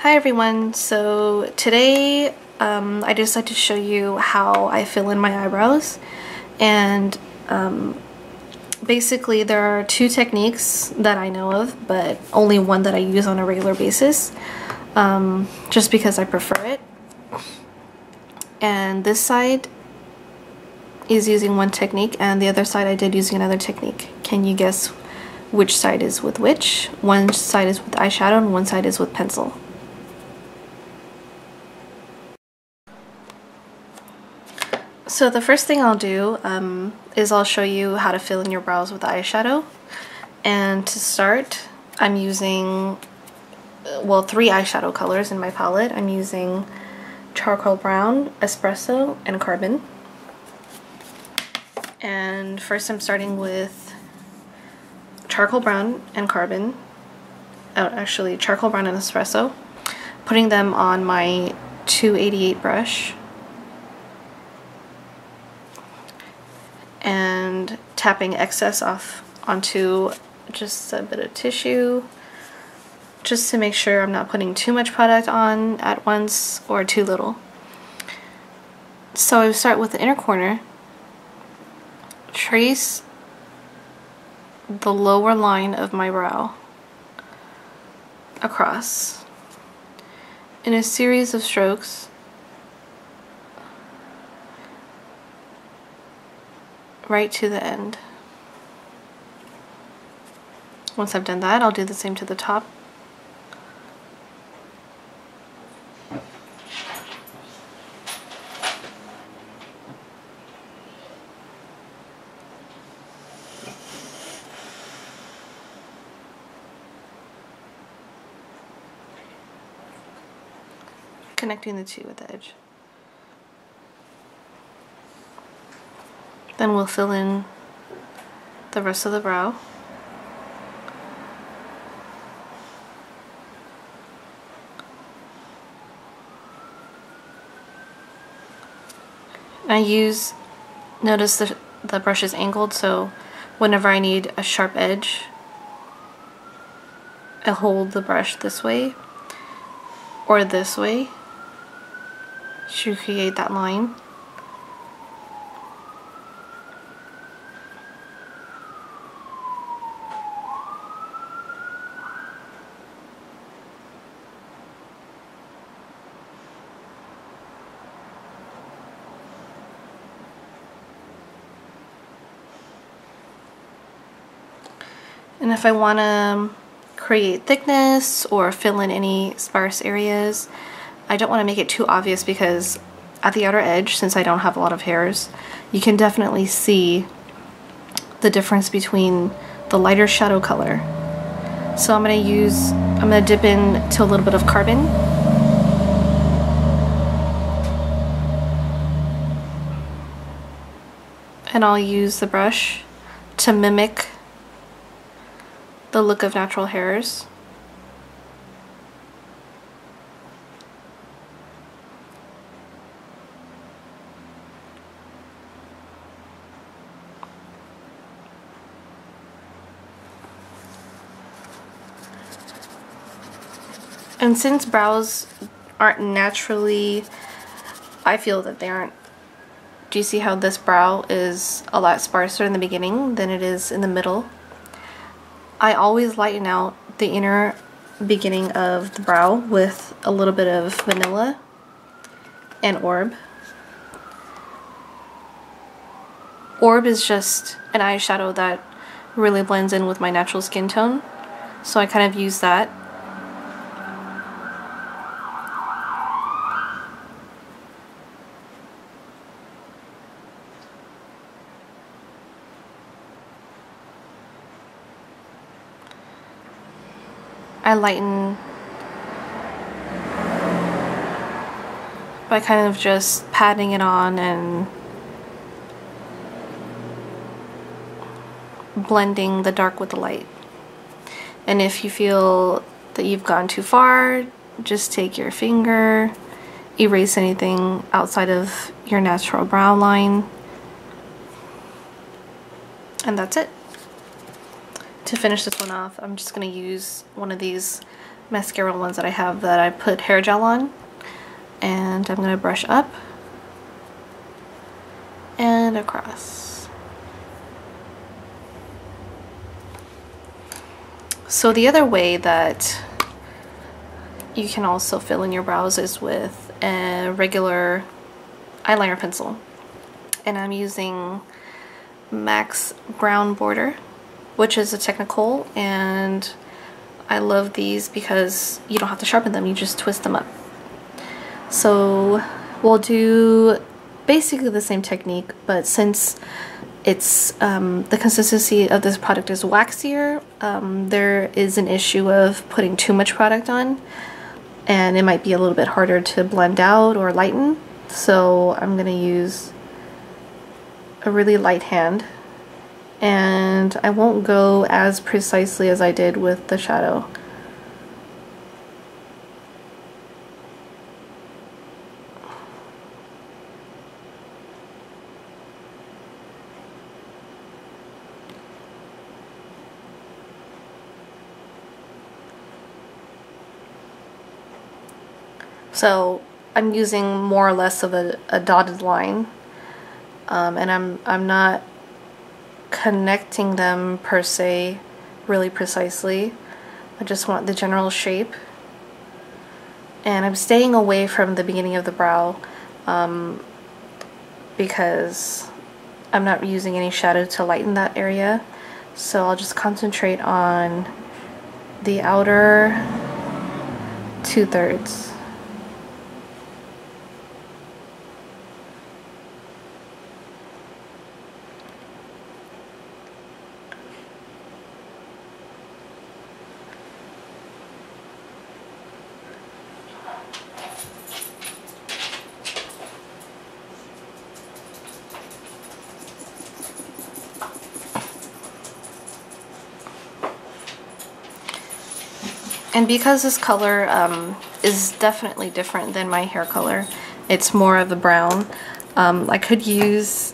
Hi everyone, so today I just like to show you how I fill in my eyebrows, and basically there are two techniques that I know of, but only one that I use on a regular basis, just because I prefer it. And this side is using one technique and the other side I did using another technique. Can you guess which side is with which? One side is with eyeshadow and one side is with pencil. So the first thing I'll do is I'll show you how to fill in your brows with eyeshadow. And to start, I'm using, well, 3 eyeshadow colors in my palette. I'm using charcoal brown, espresso, and carbon. And first I'm starting with charcoal brown and carbon. Oh, actually charcoal brown and espresso. Putting them on my 288 brush. And tapping excess off onto just a bit of tissue, just to make sure I'm not putting too much product on at once or too little. So I start with the inner corner, trace the lower line of my brow across in a series of strokes. Right to the end. Once I've done that, I'll do the same to the top. Connecting the two at the edge. Then we'll fill in the rest of the brow. Notice the brush is angled, so whenever I need a sharp edge, I hold the brush this way or this way to create that line. And if I want to create thickness or fill in any sparse areas, I don't want to make it too obvious, because at the outer edge, since I don't have a lot of hairs, you can definitely see the difference between the lighter shadow color. So I'm going to dip in to a little bit of carbon. And I'll use the brush to mimic the look of natural hairs. And since brows aren't naturally, I feel that they aren't. Do you see how this brow is a lot sparser in the beginning than it is in the middle? I always lighten out the inner beginning of the brow with a little bit of vanilla and orb. Orb is just an eyeshadow that really blends in with my natural skin tone, so I kind of use that. I lighten by kind of just patting it on and blending the dark with the light. And if you feel that you've gone too far, just take your finger, erase anything outside of your natural brow line, and that's it. To finish this one off, I'm just going to use one of these mascara ones that I have that I put hair gel on. And I'm going to brush up and across. So the other way that you can also fill in your brows is with a regular eyeliner pencil. And I'm using MAC's Brown Border, which is a technical, and I love these because you don't have to sharpen them, you just twist them up. So we'll do basically the same technique, but since it's the consistency of this product is waxier, there is an issue of putting too much product on, and it might be a little bit harder to blend out or lighten. So I'm gonna use a really light hand, and I won't go as precisely as I did with the shadow. So I'm using more or less of a dotted line, and I'm not connecting them per se really precisely. I just want the general shape, and I'm staying away from the beginning of the brow because I'm not using any shadow to lighten that area. So I'll just concentrate on the outer 2/3. And because this color is definitely different than my hair color, it's more of a brown, I could use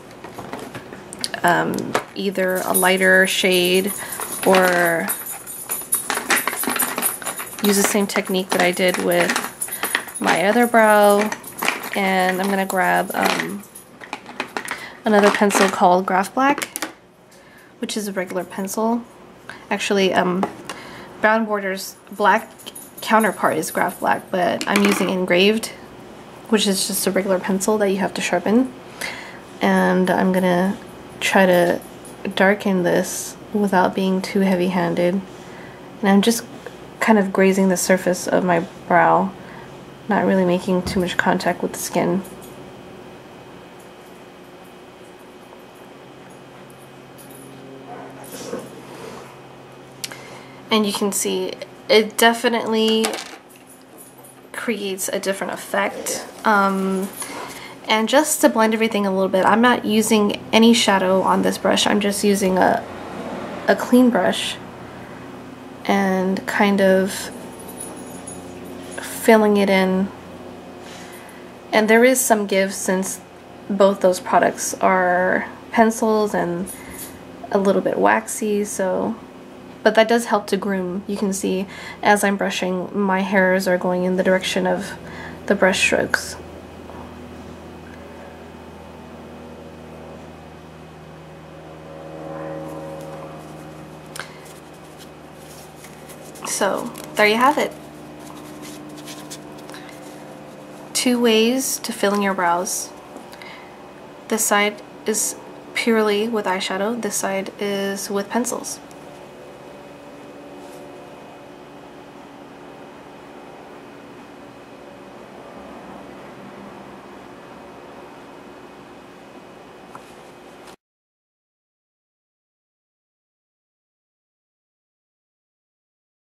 either a lighter shade or use the same technique that I did with my other brow. And I'm gonna grab another pencil called Graph Black, which is a regular pencil. Actually, Brown Border's black counterpart is Graph Black, but I'm using Engraved, which is just a regular pencil that you have to sharpen. And I'm gonna try to darken this without being too heavy-handed. And I'm just kind of grazing the surface of my brow, not really making too much contact with the skin. And you can see it definitely creates a different effect. And just to blend everything a little bit, I'm not using any shadow on this brush. I'm just using a clean brush and kind of filling it in. And there is some give since both those products are pencils and a little bit waxy, so but that does help to groom. You can see as I'm brushing, my hairs are going in the direction of the brush strokes. So there you have it. 2 ways to fill in your brows. This side is purely with eyeshadow, this side is with pencils.